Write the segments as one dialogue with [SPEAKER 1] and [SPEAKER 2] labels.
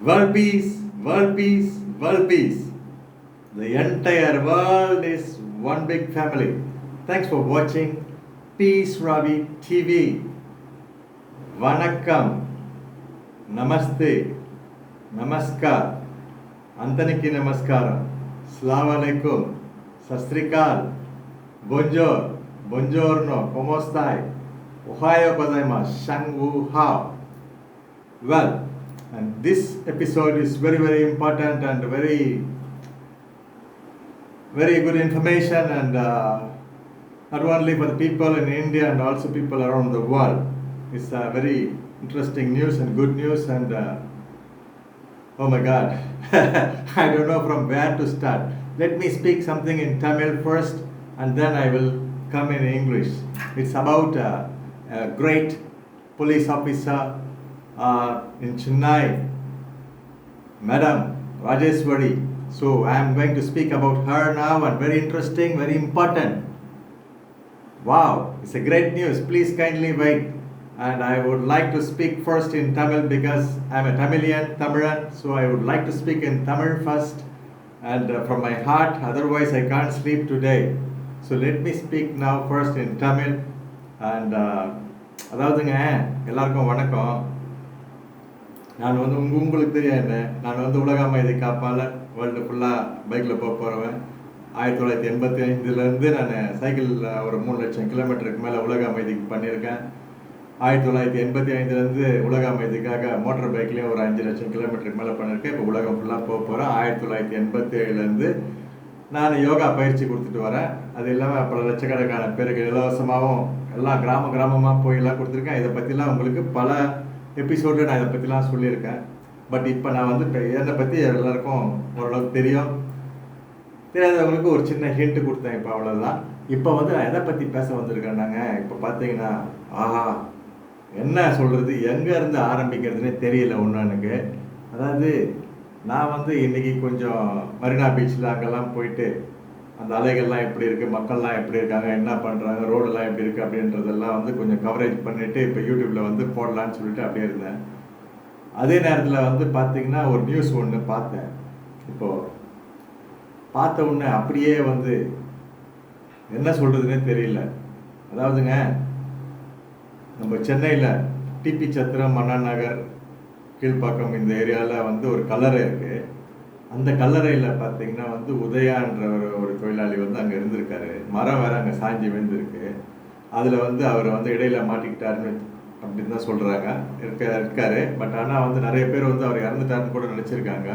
[SPEAKER 1] World peace, world peace, world peace. The entire world is one big family. Thanks for watching Peace Ravi TV. Vanakkam, Namaste, Namaskar, Antaniki Namaskaram, Assalamu alaikum, Sastrikal, Bonjour, Buongiorno, Como stai? Ohayo gozaimasu, Shangwu Hao. Well, and this episode is very, very important and very, very good information, and not only for the people in India and also people around the world. It's very interesting news and good news, and oh my God, I don't know from where to start. Let me speak something in Tamil first, and then I will come in English. It's about a great police officer in Chennai, Madam Rajeswari. So I am going to speak about her now, and very interesting, very important. Wow, it's a great news. Please kindly wait. And I would like to speak first in Tamil because I'm a Tamilan, so I would like to speak in Tamil first and from my heart, otherwise I can't sleep today. So let me speak now first in Tamil. And அதாவதுங்க எல்லாருக்கும் வணக்கம். நான் வந்து உங்களுக்கு தெரியாது, நான் வந்து உலக அமைதி காப்பாளர், வேர்ல்டு ஃபுல்லாக பைக்கில் போகிறவன். 1985 நான் சைக்கிளில் ஒரு 3 லட்சம் கிலோமீட்டருக்கு மேலே உலக அமைதிக்கு பண்ணியிருக்கேன். 1985 உலக அமைதிக்காக மோட்டார் பைக்லேயும் ஒரு 5 லட்சம் கிலோமீட்டருக்கு மேலே பண்ணியிருக்கேன். இப்போ உலகம் ஃபுல்லாக போகிறேன். 1987 நான் யோகா பயிற்சி கொடுத்துட்டு வரேன். அது இல்லாமல் பல லட்சக்கணக்கான பேருக்கு இலவசமாகவும் எல்லாம் கிராமமாக போயெல்லாம் கொடுத்துருக்கேன். இதை பற்றிலாம் உங்களுக்கு பல எபிசோடில் நான் இதை பற்றிலாம் சொல்லியிருக்கேன். பட் இப்போ நான் வந்து என்னை பற்றி எல்லாருக்கும் ஓரளவுக்கு தெரியும். தெரியாதவங்களுக்கு ஒரு சின்ன ஹிண்ட்டு கொடுத்தேன். இப்போ அவ்வளோதான். இப்போ வந்து நான் எதை பற்றி பேச வந்திருக்கேன்னாங்க, இப்போ பார்த்தீங்கன்னா ஆஹா என்ன சொல்கிறது, எங்கேருந்து ஆரம்பிக்கிறதுனே தெரியல ஒன்று எனக்கு. அதாவது நான் வந்து இன்றைக்கி கொஞ்சம் மரீனா பீச்சில் அங்கெல்லாம் போயிட்டு அந்த அலைகள்லாம் எப்படி இருக்குது, மக்கள்லாம் எப்படி இருக்காங்க, என்ன பண்ணுறாங்க, ரோடெல்லாம் எப்படி இருக்குது அப்படின்றதெல்லாம் வந்து கொஞ்சம் கவரேஜ் பண்ணிவிட்டு இப்போ யூடியூப்பில் வந்து போடலான்னு சொல்லிட்டு அப்படியே இருந்தேன். அதே நேரத்தில் வந்து பார்த்திங்கன்னா ஒரு நியூஸ் ஒன்று பார்த்தேன். இப்போது பார்த்த உடனே அப்படியே வந்து என்ன சொல்கிறதுனே தெரியல. அதாவதுங்க, நம்ம சென்னையில் டிபி சத்திரம், அண்ணா நகர், கீழ்ப்பாக்கம் இந்த ஏரியாவில் வந்து ஒரு கல்லறை இருக்குது. அந்த கல்லறையில் பார்த்தீங்கன்னா வந்து உதயான்ற ஒரு தொழிலாளி வந்து அங்கே இருந்திருக்காரு. மரம் வேறு அங்கே சாஞ்சி விழுந்திருக்கு. அதில் வந்து அவர் வந்து இடையில மாட்டிக்கிட்டாருன்னு அப்படின்னு தான் சொல்கிறாங்க. இருக்காரு. பட் ஆனால் வந்து நிறைய பேர் வந்து அவர் இறந்துட்டாருன்னு கூட நினச்சிருக்காங்க.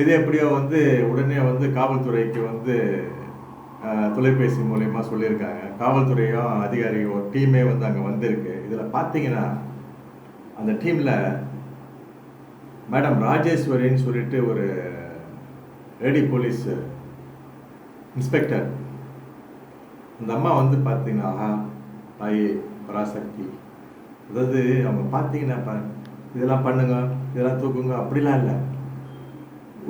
[SPEAKER 1] இது எப்படியோ வந்து உடனே வந்து காவல்துறைக்கு வந்து தொலைபேசி மூலயமா சொல்லியிருக்காங்க. காவல்துறையும் அதிகாரிகள் ஒரு டீமே வந்து அங்கே வந்திருக்கு. இதில் பார்த்தீங்கன்னா அந்த டீமில் மேடம் ராஜேஸ்வரின்னு சொல்லிட்டு ஒரு லேடி போலீஸ் இன்ஸ்பெக்டர். அந்த அம்மா வந்து பார்த்தீங்கன்னா ஆஹா தாயே பராசக்தி. அதாவது அவங்க பார்த்தீங்கன்னா இதெல்லாம் பண்ணுங்க, இதெல்லாம் தூக்குங்க அப்படிலாம் இல்லை.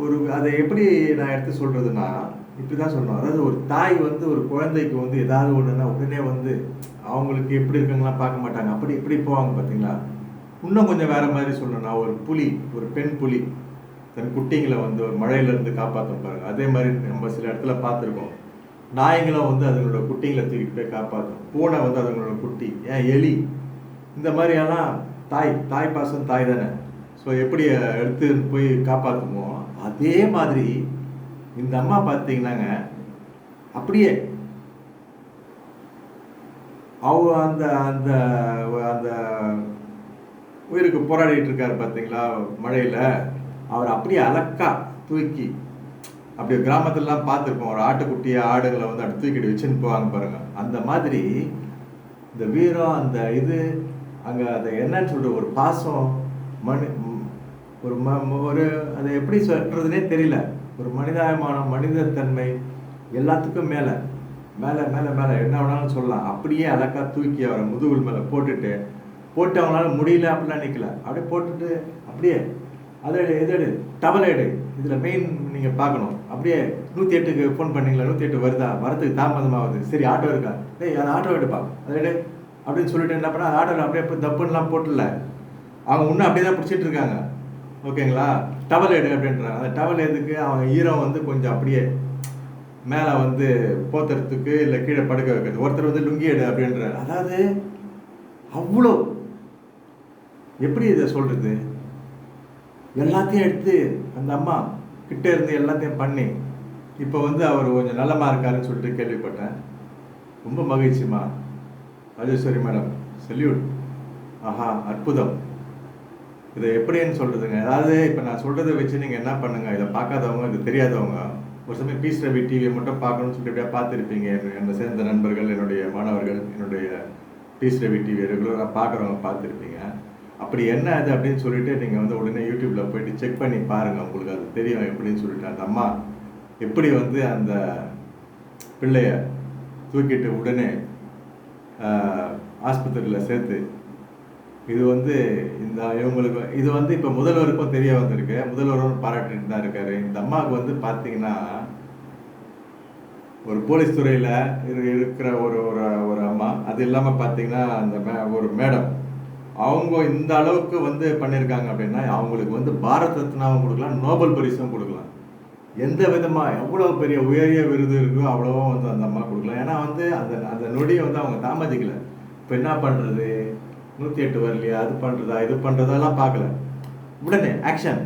[SPEAKER 1] ஒரு அதை எப்படி நான் எடுத்து சொல்கிறதுன்னா இப்படி தான் சொல்லணும். அதாவது ஒரு தாய் வந்து ஒரு குழந்தைக்கு வந்து ஏதாவது ஒன்றுன்னா உடனே வந்து அவங்களுக்கு எப்படி இருக்குங்கலாம் பார்க்க மாட்டாங்க. அப்படி எப்படி போவாங்க பார்த்தீங்களா. இன்னும் கொஞ்சம் வேறு மாதிரி சொல்லணும்னா ஒரு புலி, ஒரு பெண் புலி தன் குட்டிங்களை வந்து ஒரு மழையிலேருந்து காப்பாற்ற பாருங்க. அதே மாதிரி நம்ம சில இடத்துல பார்த்துருக்கோம். நாய்களும் வந்து அதுங்களோட குட்டிங்களை தூக்கிட்டு போய் காப்பாற்றும். பூனை வந்து அதுங்களோட குட்டி, ஏன் எலி, இந்த மாதிரியெல்லாம் தாய் பாசம் தாய் தானே. ஸோ எப்படி எடுத்து போய் காப்பாற்றுமோ அதே மாதிரி இந்த அம்மா பார்த்தீங்கன்னாங்க அப்படியே அந்த அந்த அந்த உயிருக்கு போராடிட்டு இருக்காரு பார்த்தீங்களா மழையில். அவர் அப்படியே அலக்கா தூக்கி அப்படியே கிராமத்துலலாம் பார்த்துருப்போம். ஒரு ஆட்டுக்குட்டியை ஆடுகளை வந்து அப்படி தூக்கிட்டு வச்சுன்னு போவாங்க பாருங்கள். அந்த மாதிரி இந்த வீரம், அந்த இது அங்கே அதை என்னன்னு சொல்கிற ஒரு பாசம், ஒரு அதை எப்படி சொல்கிறதுனே தெரியல. ஒரு மனிதாபிமானம், மனிதத்தன்மை எல்லாத்துக்கும் மேலே மேலே மேலே மேலே என்ன வேணாலும் சொல்லலாம். அப்படியே அழகா தூக்கி அவரை முதுகுல் மேலே போட்டு அவங்களால முடியல அப்படிலாம் நிற்கல. அப்படியே போட்டுட்டு அப்படியே அதை எடு டவல் எடு. இதில் மெயின் நீங்கள் பார்க்கணும். அப்படியே 108க்கு ஃபோன் பண்ணிங்களா, 108 வருதா, வரத்துக்கு தாமதமாகுது, சரி ஆட்டோ இருக்கா, அது ஆட்டோ எடுப்பா, அதை எடு அப்படின்னு சொல்லிட்டு என்ன பண்ணால் அது ஆட்டோவில் அப்படியே தப்புன்னெலாம் போட்டுல அவங்க இன்னும் அப்படியே தான் பிடிச்சிட்டு இருக்காங்க. ஓகேங்களா, டவல் எடு அப்படின்றாங்க. அந்த டவல் எதுக்கு? அவன் ஈரம் வந்து கொஞ்சம் அப்படியே மேலே வந்து போத்துறதுக்கு, இல்லை கீழே படுக்க வைக்கிறது. ஒருத்தர் வந்து லுங்கி எடு அப்படின்றார். அதாவது அவ்வளோ எப்படி இதை சொல்கிறது, எல்லாத்தையும் எடுத்து அந்த அம்மா கிட்டே இருந்து எல்லாத்தையும் பண்ணி இப்போ வந்து அவர் கொஞ்சம் நல்லமா இருக்காருன்னு சொல்லிட்டு கேள்விப்பட்டேன். ரொம்ப மகிழ்ச்சிமா ராஜேஸ்வரி மேடம், செல்யூட். ஆஹா, அற்புதம். இதை எப்படின்னு சொல்கிறதுங்க. அதாவது இப்போ நான் சொல்கிறத வச்சு நீங்கள் என்ன பண்ணுங்கள், இதை பார்க்காதவங்க, இது தெரியாதவங்க ஒரு சமயம் பீஸ் ரவி டிவியை மட்டும் பார்க்கணும்னு சொல்லிட்டு எப்படியா பார்த்துருப்பீங்க. என்னை சேர்ந்த நண்பர்கள், என்னுடைய மாணவர்கள், என்னுடைய பீஸ் ரவி டிவி ரெகுலராக பார்க்குறவங்க பார்த்துருப்பீங்க. அப்படி என்ன அது அப்படின்னு சொல்லிட்டு நீங்கள் வந்து உடனே யூடியூப்பில் போயிட்டு செக் பண்ணி பாருங்கள், உங்களுக்கு அது தெரியும் எப்படின்னு சொல்லிட்டு. அந்த அம்மா எப்படி வந்து அந்த பிள்ளைய தூக்கிட்டு உடனே ஆஸ்பத்திரியில் சேர்த்து, இது வந்து இந்த இவங்களுக்கு இது வந்து இப்போ முதல்வருக்கும் தெரிய வந்திருக்கு. முதல்வரும் பாராட்டிட்டு தான் இருக்காரு. இந்த அம்மாவுக்கு வந்து பார்த்தீங்கன்னா ஒரு போலீஸ் துறையில் இருக்கிற ஒரு ஒரு ஒரு அம்மா, அது இல்லாமல் பார்த்தீங்கன்னா அந்த ஒரு மேடம், அவங்க இந்த அளவுக்கு வந்து பண்ணியிருக்காங்க அப்படின்னா அவங்களுக்கு வந்து பாரத் ரத்னாவும் கொடுக்கலாம், நோபல் பரிசும் கொடுக்கலாம். எந்த விதமாக எவ்வளோ பெரிய உயரிய விருது இருக்கோ அவ்வளோவா வந்து அந்த அம்மா கொடுக்கலாம். ஏன்னா வந்து அந்த அந்த நொடியை வந்து அவங்க தாமதிக்கலை. இப்போ என்ன பண்ணுறது, 108 வரலையா, அது பண்ணுறதா இது பண்ணுறதெல்லாம் பார்க்கல, உடனே ஆக்ஷன்,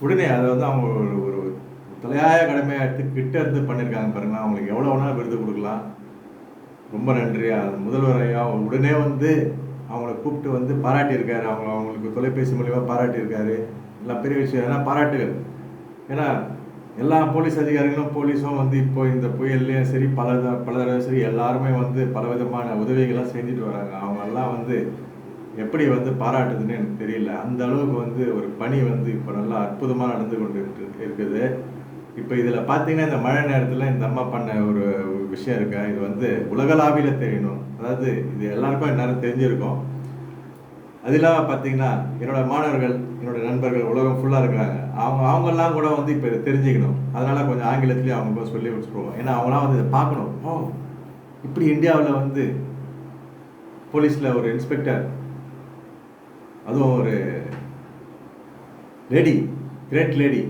[SPEAKER 1] உடனே அதை வந்து அவங்க ஒரு ஒரு தலையாய கடமையாக எடுத்து கிட்ட இருந்து பண்ணியிருக்காங்க பாருங்களா. அவங்களுக்கு எவ்வளோ வேணாலும் விருது கொடுக்கலாம். ரொம்ப நன்றியா முதல்வர் ஐயா. உடனே வந்து அவங்கள கூப்பிட்டு வந்து பாராட்டியிருக்காரு. அவங்களுக்கு தொலைபேசி மூலியமாக பாராட்டியிருக்காரு. எல்லாம் பெரிய விஷயம். ஏன்னா பாராட்டுகள். ஏன்னா எல்லா போலீஸ் அதிகாரிகளும் போலீஸும் வந்து இப்போ இந்த புயல்லையும் சரி பல சரி எல்லாருமே வந்து பலவிதமான உதவிகள்லாம் செஞ்சுட்டு வராங்க. அவங்கெல்லாம் வந்து எப்படி வந்து பாராட்டுதுன்னு எனக்கு தெரியல. அந்த அளவுக்கு வந்து ஒரு பணி வந்து இப்போ நல்லா அற்புதமாக நடந்து கொண்டு இருக்குது. இப்போ இதில் பார்த்தீங்கன்னா இந்த மழை நேரத்தில் இந்த அம்மா பண்ண ஒரு விஷயம் இருக்கா, இது வந்து உலகளாவியில் தெரியணும். அதாவது இது எல்லாருக்கும் எல்லாரும் தெரிஞ்சிருக்கும். அது இல்லாமல் பார்த்தீங்கன்னா என்னோடய மாணவர்கள், என்னோடய நண்பர்கள் உலகம் ஃபுல்லாக இருக்கிறாங்க. அவங்கெல்லாம் கூட வந்து இப்போ இதை தெரிஞ்சுக்கணும். அதனால் கொஞ்சம் ஆங்கிலத்துலேயும் அவங்க சொல்லி வச்சுருவோம். ஏன்னா அவங்களாம் வந்து இதை பார்க்கணும். இப்படி இந்தியாவில் வந்து போலீஸில் ஒரு இன்ஸ்பெக்டர், அதுவும் ஒரு லேடி, கிரேட் லேடி,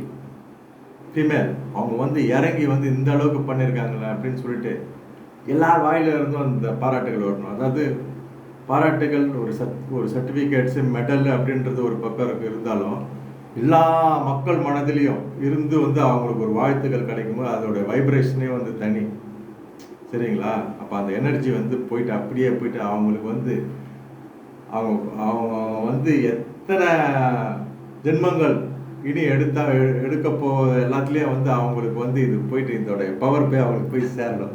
[SPEAKER 1] ஃபீமேல், அவங்க வந்து இறங்கி வந்து இந்த அளவுக்கு பண்ணியிருக்காங்களே அப்படின்னு சொல்லிட்டு எல்லார் வாயில இருந்தும் அந்த பாராட்டுகள் வரணும். அதாவது பாராட்டுகள், ஒரு சர்டிஃபிகேட்ஸு, மெடல் அப்படின்றது ஒரு பக்கம் இருந்தாலும் எல்லா மக்கள் மனதிலையும் இருந்து வந்து அவங்களுக்கு ஒரு வாழ்த்துக்கள் கிடைக்கும்போது அதோட வைப்ரேஷனே வந்து தனி. சரிங்களா? அப்போ அந்த எனர்ஜி வந்து போயிட்டு அப்படியே போயிட்டு அவங்களுக்கு வந்து அவங்க வந்து எத்தனை ஜென்மங்கள் இனி எடுக்க எல்லாத்துலேயும் வந்து அவங்களுக்கு வந்து இது போயிட்டு இதோட பவர் போய் அவங்களுக்கு போய் சேரணும்.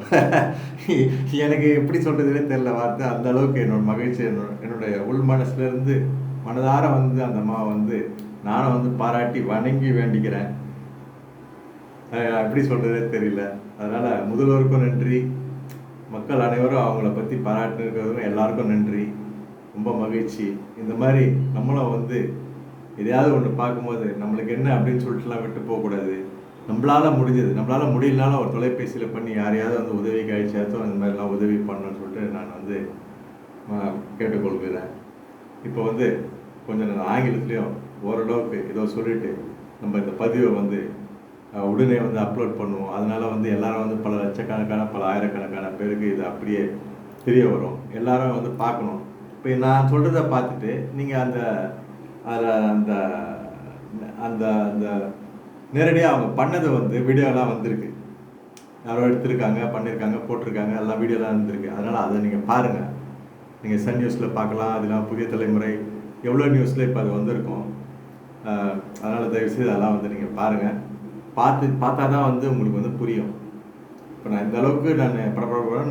[SPEAKER 1] எனக்கு எப்படி சொல்கிறதுனே தெரியல வார்த்தை. அந்த அளவுக்கு என்னோட மகிழ்ச்சி, என்னுடைய உள் மனசுலேருந்து மனதார வந்து அந்த அம்மா வந்து நானும் வந்து பாராட்டி வணங்கி வேண்டிக்கிறேன். எப்படி சொல்கிறதே தெரியல. அதனால் முதல்வருக்கும் நன்றி, மக்கள் அனைவரும் அவங்கள பற்றி பாராட்டுறதுக்கும் எல்லாருக்கும் நன்றி. ரொம்ப மகிழ்ச்சி. இந்த மாதிரி நம்மளும் வந்து எதையாவது ஒன்று பார்க்கும்போது நம்மளுக்கு என்ன அப்படின்னு சொல்லிட்டுலாம் விட்டு போகக்கூடாது. நம்மளால் முடிஞ்சது, நம்மளால் முடியலனாலும் ஒரு தொலைபேசியில் பண்ணி யாரையாவது வந்து உதவிக்கு அழிச்சாச்சும் இந்த மாதிரிலாம் உதவி பண்ணணும்னு சொல்லிட்டு நான் வந்து கேட்டுக்கொள்கிறேன். இப்போ வந்து கொஞ்சம் நான் ஆங்கிலத்துலேயும் ஓரளவுக்கு ஏதோ சொல்லிவிட்டு நம்ம இந்த பதிவை வந்து உடனே வந்து அப்லோட் பண்ணுவோம். அதனால் வந்து எல்லோரும் வந்து பல லட்சக்கணக்கான பல ஆயிரக்கணக்கான பேருக்கு இது அப்படியே தெரிய வரும். எல்லாரும் வந்து பார்க்கணும். இப்போ நான் சொல்கிறத பார்த்துட்டு நீங்கள் அந்த அந்த அந்த அந்த நேரடியாக அவங்க பண்ணதை வந்து வீடியோலாம் வந்திருக்கு, யாரோ எடுத்திருக்காங்க, பண்ணியிருக்காங்க, போட்டிருக்காங்க, எல்லாம் வீடியோலாம் இருந்திருக்கு. அதனால் அதை நீங்கள் பாருங்கள். நீங்கள் சன் நியூஸில் பார்க்கலாம், அதெல்லாம் புதிய தலைமுறை எவ்வளோ நியூஸில் இப்போ அது வந்திருக்கும். அதனால் தயவுசெய்து அதெல்லாம் வந்து நீங்கள் பாருங்கள். பார்த்தா தான் வந்து உங்களுக்கு வந்து புரியும். இப்போ நான் இந்த அளவுக்கு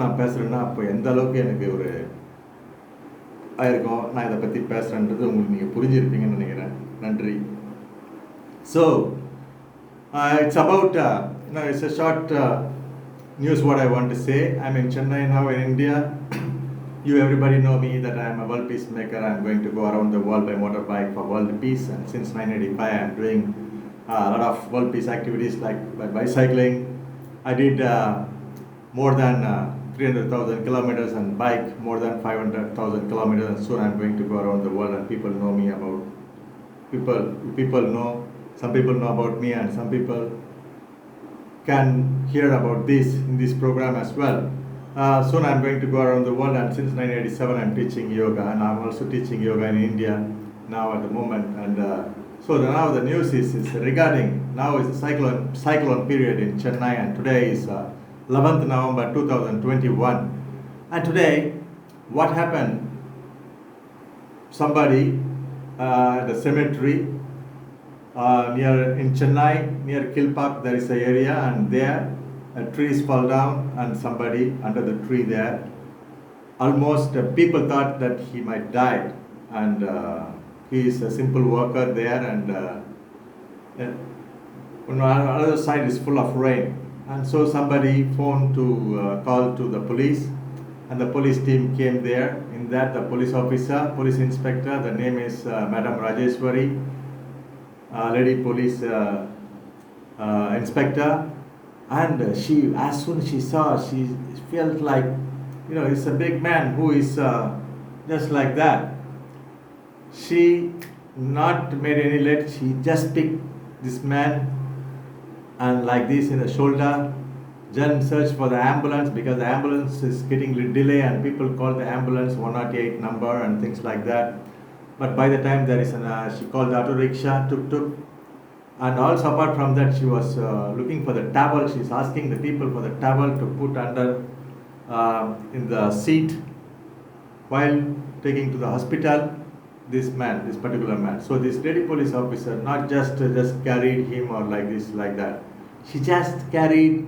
[SPEAKER 1] நான் பேசுகிறேன்னா அப்போ எந்த அளவுக்கு எனக்கு ஒரு ஆயிருக்கும், நான் இதை பற்றி பேசுகிறேன்றது உங்களுக்கு நீங்கள் புரிஞ்சிருப்பீங்கன்னு நினைக்கிறேன். நன்றி. So it's about it's a short news what I want to say. I'm in Chennai now in India. You everybody know me that I am a world peacemaker. I'm going to go around the world by motorbike for world peace, and since 1985 I'm doing a lot of world peace activities like by bicycling. I did more than 300,000 kilometers and bike more than 500,000 kilometers, and soon I'm going to go around the world and people know me about people know, some people know about me, and some people can hear about this in this program as well. Soon I'm going to go around the world, and since 1987 I'm teaching yoga, and I'm also teaching yoga in India now at the moment. And so now the news is regarding, now is the cyclone period in Chennai, and today is 11th November 2021. And today, what happened? Somebody at the cemetery near in Chennai, near Kilpak, there is an area, and there trees fall down, and somebody under the tree there, almost people thought that he might die, and he is a simple worker there, and on the other side is full of rain, and so somebody phoned to call to the police, and the police team came there. In that, the police officer, police inspector, the name is Madam Rajeshwari, lady police inspector, and she, as soon as she saw, she felt like, it's a big man who is just like that. She not made any let, she just picked this man and like this in the shoulder, then search for the ambulance, because the ambulance is getting delay, and people call the ambulance 108 number and things like that. But by the time there is she called the auto rickshaw, tuk, and also apart from that, she was looking for the towel. She's asking the people for the towel to put under in the seat while taking to the hospital this particular man. So this lady police officer not just carried him or like this, like that. She just carried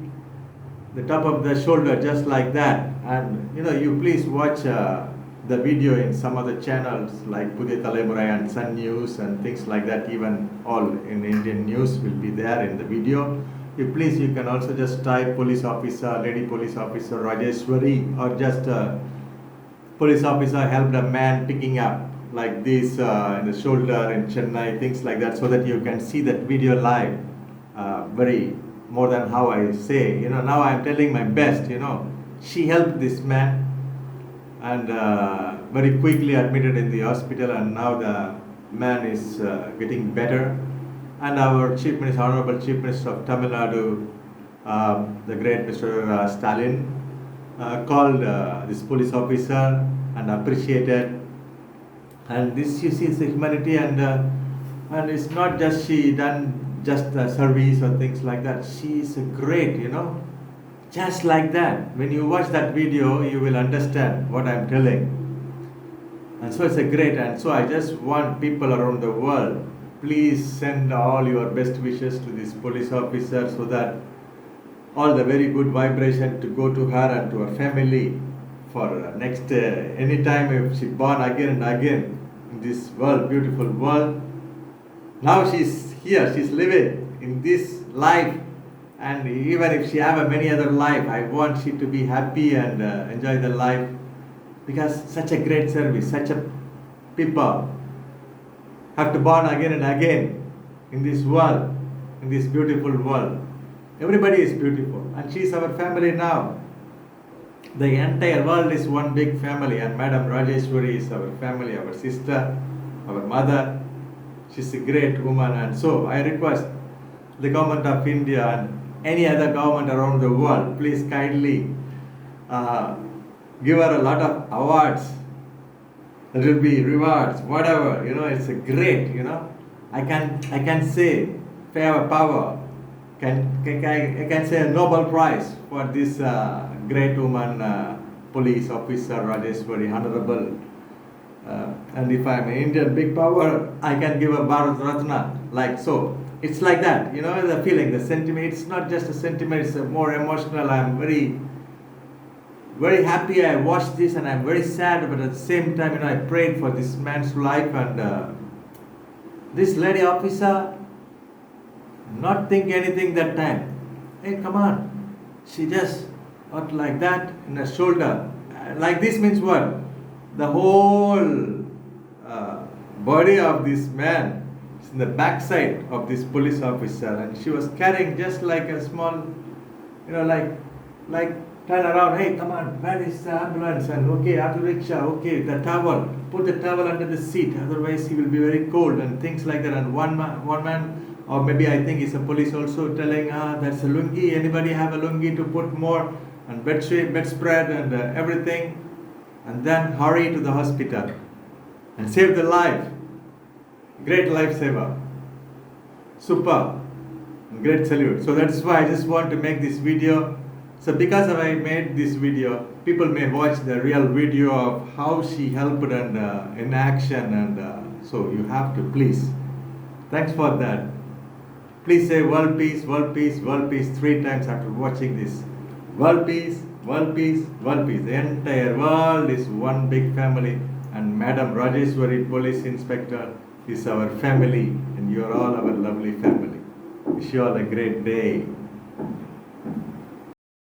[SPEAKER 1] the top of the shoulder just like that. And you please watch the video in some other channels like Pudhiya Thalaimuzhai and Sun News and things like that. Even all in Indian news will be there in the video. You can also just type police officer, lady police officer Rajeshwari, or just police officer helped a man picking up like this in the shoulder in Chennai, things like that, so that you can see that video live. Very more than how I say, now I'm telling my best. She helped this man, and very quickly admitted in the hospital, and now the man is getting better. And our Chief Minister, Honorable Chief Minister of Tamil Nadu, the great Mr. Stalin, called this police officer and appreciated. And this, you see, is the humanity, and it's not just she done just service or things like that. She is great, just like that. When you watch that video, you will understand what I'm telling. And so it's a great, and so I just want people around the world, please send all your best wishes to this police officer, so that all the very good vibration to go to her and to her family for next anytime if she born again and again in this world, beautiful world. Now she's here, she's living in this life, and even if she have a many other life, I want she to be happy and enjoy the life, because such a great service, such a people have to born again and again in this world, in this beautiful world. Everybody is beautiful, and she is our family now. The entire world is one big family, and Madam Rajeshwari is our family, our sister, our mother. She's a great woman, and so I request the government of India and any other government around the world, please kindly give her a lot of awards. There will be rewards, whatever, it's a great, I can say, if I have a power, I can say a Nobel Prize for this great woman, police officer Rajeshwari, honorable. And if I'm an Indian big power, I can give a Bharat Ratna, like so. It's like that, the feeling, the sentiment. It's not just a sentiment, it's a more emotional. I'm very, very happy I watched this, and I'm very sad, but at the same time, I prayed for this man's life, and this lady officer not think anything that time. Hey, come on. She just not like that in her shoulder. Like this means what? The whole body of this man is in the backside of this police officer, and she was carrying just like a small, like turn around, hey, come on, where is the ambulance? And okay, auto rickshaw, okay, the towel. put the towel under the seat, otherwise he will be very cold, and things like that. And one man, or maybe I think it's a police also telling, that's a lungi, anybody have a lungi to put more, and bedspread and everything, and then hurry to the hospital and save the life. Great lifesaver. Super. Great salute. So that's why I just want to make this video. So because I made this video, people may watch the real video of how she helped and in action, and so you have to please. Thanks for that. Please say world peace, world peace, world peace 3 times after watching this. World peace, world peace, world peace. The entire world is one big family, and Madam Rajeshwari Police Inspector is our family, and you are all our lovely family. Wish you all a great day.